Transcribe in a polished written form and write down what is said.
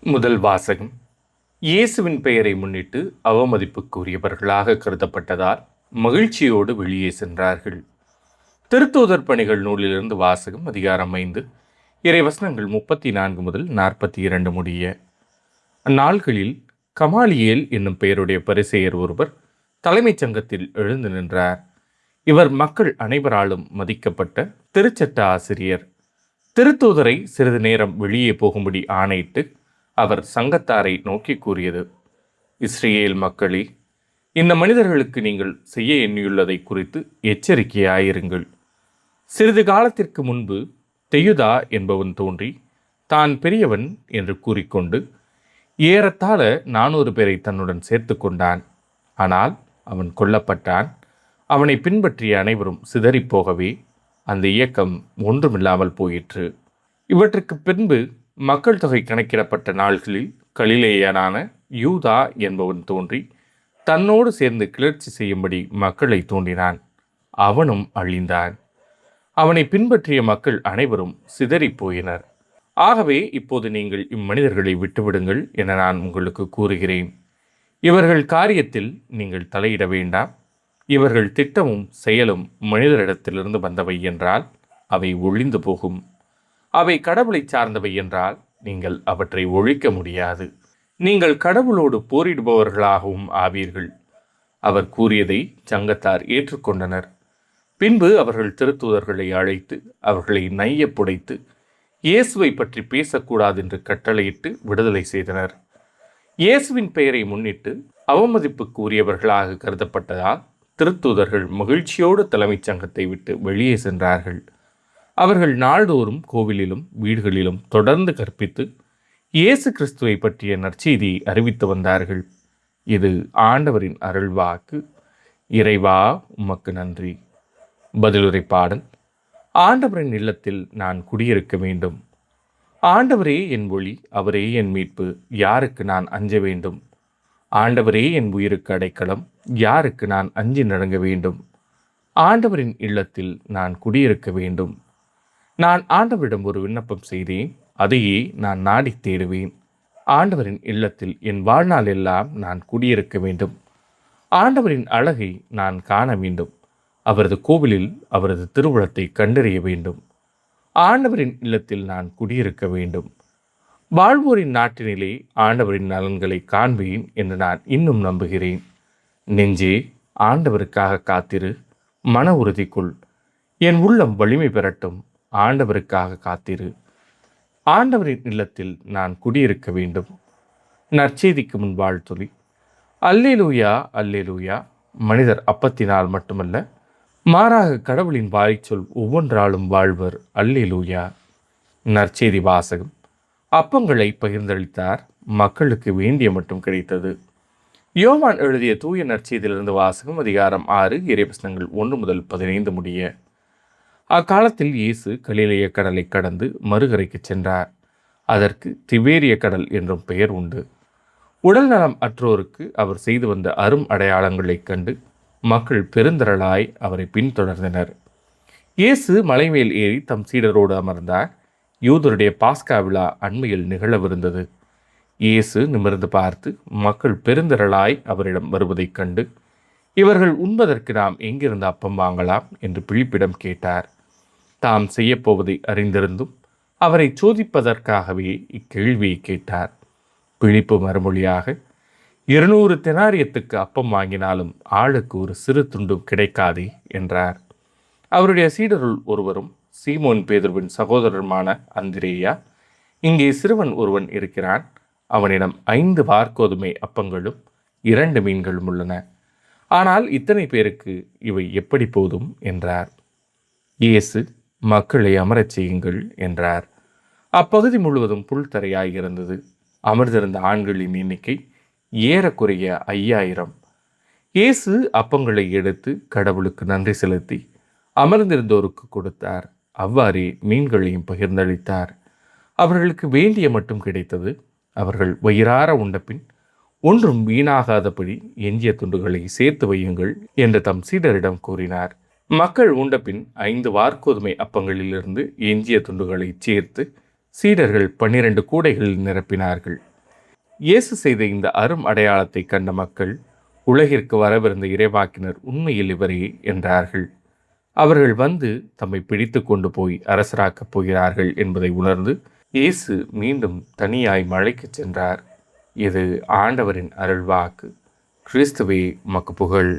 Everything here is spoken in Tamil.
முதல் வாசகம். இயேசுவின் பெயரை முன்னிட்டு அவமதிப்புக்குரியவர்களாக கருதப்பட்டதால் மகிழ்ச்சியோடு வெளியே சென்றார்கள். திருத்தூதர் பணிகள் நூலிலிருந்து வாசகம். அதிகாரம் 5, இறைவசனங்கள் 34 முதல் 42 முடிய. அந்நாள்களில் கமாலியேல் என்னும் பெயருடைய பரிசேயர் ஒருவர் தலைமைச் சங்கத்தில் எழுந்து நின்றார். இவர் மக்கள் அனைவராலும் மதிக்கப்பட்ட திருச்சட்ட ஆசிரியர். திருத்தூதரை சிறிது நேரம் வெளியே போகும்படி ஆணையிட்டு அவர் சங்கத்தாரை நோக்கி கூறியது: இஸ்ரேல் மக்களே, இந்த மனிதர்களுக்கு நீங்கள் செய்ய எண்ணியுள்ளதை குறித்து எச்சரிக்கையாயிருங்கள். சிறிது காலத்திற்கு முன்பு தெயுதா என்பவன் தோன்றி தான் பெரியவன் என்று கூறிக்கொண்டு ஏறத்தாழ 400 பேரை தன்னுடன் சேர்த்து கொண்டான். ஆனால் அவன் கொல்லப்பட்டான். அவனை பின்பற்றிய அனைவரும் சிதறிப்போகவே அந்த இயக்கம் ஒன்றுமில்லாமல் போயிற்று. இவற்றுக்கு பின்பு மக்கள் தொகை கணக்கிடப்பட்ட நாள்களில் கலிலேயனான யூதா என்பவன் தோன்றி தன்னோடு சேர்ந்து கிளர்ச்சி செய்யும்படி மக்களை தூண்டினான். அவனும் அழிந்தான். அவனை பின்பற்றிய மக்கள் அனைவரும் சிதறிப்போயினர். ஆகவே இப்போது நீங்கள் இம்மனிதர்களை விட்டுவிடுங்கள் என நான் உங்களுக்கு கூறுகிறேன். இவர்கள் காரியத்தில் நீங்கள் தலையிட வேண்டாம். இவர்கள் திட்டமும் செயலும் மனிதரிடத்திலிருந்து வந்தவை என்றால் அவை ஒழிந்து போகும். அவை கடவுளை சார்ந்தவை என்றால் நீங்கள் அவற்றை ஒழிக்க முடியாது. நீங்கள் கடவுளோடு போரிடுபவர்களாகவும் ஆவீர்கள். அவர் கூறியதை சங்கத்தார் ஏற்றுக்கொண்டனர். பின்பு அவர்கள் திருத்தூதர்களை அழைத்து அவர்களை நைய புடைத்து இயேசுவை பற்றி பேசக்கூடாது என்று கட்டளையிட்டு விடுதலை செய்தனர். இயேசுவின் பெயரை முன்னிட்டு அவமதிப்புக்கு உரியவர்களாக கருதப்பட்டதால் திருத்தூதர்கள் மகிழ்ச்சியோடு தலைமைச் சங்கத்தை விட்டு வெளியே சென்றார்கள். அவர்கள் நாள்தோறும் கோவிலிலும் வீடுகளிலும் தொடர்ந்து கற்பித்து இயேசு கிறிஸ்துவை பற்றிய நற்செய்தியை அறிவித்து வந்தார்கள். இது ஆண்டவரின் அருள்வாக்கு. இறைவா, உமக்கு நன்றி. பதிலுரை பாடல். ஆண்டவரின் இல்லத்தில் நான் குடியிருக்க வேண்டும். ஆண்டவரே என் ஒளி, அவரே என் மீட்பு, யாருக்கு நான் அஞ்ச வேண்டும்? ஆண்டவரே என் உயிருக்கு அடைக்கலம், யாருக்கு நான் அஞ்சி நடுங்க வேண்டும்? ஆண்டவரின் இல்லத்தில் நான் குடியிருக்க வேண்டும். நான் ஆண்டவரிடம் ஒரு விண்ணப்பம் செய்தேன், அதையே நான் நாடி தேடுவேன். ஆண்டவரின் இல்லத்தில் என் வாழ்நாள் எல்லாம் நான் குடியிருக்க வேண்டும். ஆண்டவரின் அழகை நான் காண வேண்டும். அவரது கோவிலில் அவரது திருவுளத்தை கண்டறிய வேண்டும். ஆண்டவரின் இல்லத்தில் நான் குடியிருக்க வேண்டும். வாழ்வோரின் நாட்டினிலே ஆண்டவரின் நலன்களை காண்பேன் என்று நான் இன்னும் நம்புகிறேன். நெஞ்சே, ஆண்டவருக்காக காத்திரு, மன உறுதி கொள். என் உள்ளம் வலிமை பெறட்டும். ஆண்டவருக்காக காத்திரு. ஆண்டவரின் இல்லத்தில் நான் குடியிருக்க வேண்டும். நற்செய்திக்கு முன் வாழ்த்துளி. அல்லேலூயா, அல்லேலூயா. மனிதர் அப்பத்தினால் மட்டுமல்ல, மாறாக கடவுளின் வாய்ச்சொல் ஒவ்வொன்றாலும் வாழ்வர். அல்லேலூயா. நற்செய்தி வாசகம். அப்பங்களை பகிர்ந்தளித்தார். மக்களுக்கு வேண்டிய மட்டும் கிடைத்தது. யோவான் எழுதிய தூய நற்செய்தியிலிருந்து வாசகம். அதிகாரம் 6, இறைவசனங்கள் 1 முதல் 15 முடிய. அக்காலத்தில் இயேசு கலிலேய கடலை கடந்து மறுகரைக்கு சென்றார். அதற்கு திபேரிய கடல் என்றும் பெயர் உண்டு. உடல் நலம் அற்றோருக்கு அவர் செய்து வந்த அரும் அடையாளங்களைக் கண்டு மக்கள் பெருந்திரளாய் அவரை பின்தொடர்ந்தனர். இயேசு மலைமேல் ஏறி தம் சீடரோடு அமர்ந்தார். யூதருடைய பாஸ்கா விழா அண்மையில் நிகழவிருந்தது. இயேசு நிமிர்ந்து பார்த்து மக்கள் பெருந்திரளாய் அவரிடம் வருவதைக் கண்டு, இவர்கள் உண்பதற்கு நாம் எங்கிருந்து அப்பம் வாங்கலாம் என்று பிலிப்பிடம் கேட்டார். தாம் செய்யப்போவதை அறிந்திருந்தும் அவரை சோதிப்பதற்காகவே இக்கேள்வியை கேட்டார். பிலிப்பு மறுமொழியாக, 200 தெனாரியத்துக்கு அப்பம் வாங்கினாலும் ஆளுக்கு ஒரு சிறு துண்டும் கிடைக்காதே என்றார். அவருடைய சீடருள் ஒருவரும் சீமோன் பேதுருவின் சகோதரருமான அந்திரேயா, இங்கே சிறுவன் ஒருவன் இருக்கிறான். அவனிடம் 5 வாற்கோதுமை அப்பங்களும் 2 மீன்களும் உள்ளன. ஆனால் இத்தனை பேருக்கு இவை எப்படி போதும் என்றார். இயேசு, மக்களை அமரச் செய்யுங்கள் என்றார். அப்பகுதி முழுவதும் புல்தரையாயிருந்தது. அமர்ந்திருந்த ஆண்களின் எண்ணிக்கை ஏறக்குறைய 5000. இயேசு அப்பங்களை எடுத்து கடவுளுக்கு நன்றி செலுத்தி அமர்ந்திருந்தோருக்கு கொடுத்தார். அவ்வாறே மீன்களையும் பகிர்ந்தளித்தார். அவர்களுக்கு வேண்டிய மட்டும் கிடைத்தது. அவர்கள் வயிறார உண்டபின், ஒன்றும் வீணாகாதபடி எஞ்சிய துண்டுகளை சேர்த்து வையுங்கள் என்று தம் சீடரிடம் கூறினார். மக்கள் உண்டபின் 5 வாற்கோதுமை அப்பங்களிலிருந்து எஞ்சிய துண்டுகளை சேர்த்து சீடர்கள் 12 கூடைகளில் நிரப்பினார்கள். இயேசு செய்த இந்த அரும் அடையாளத்தை கண்ட மக்கள், உலகிற்கு வரவிருந்த இறைவாக்கினர் உண்மையில் இவரே என்றார்கள். அவர்கள் வந்து தம்மை பிடித்து கொண்டு போய் அரசராக்கப் போகிறார்கள் என்பதை உணர்ந்து இயேசு மீண்டும் தனியாய் மலைக்கு சென்றார். இது ஆண்டவரின் அருள்வாக்கு. கிறிஸ்துவே உமக்கு புகழ்.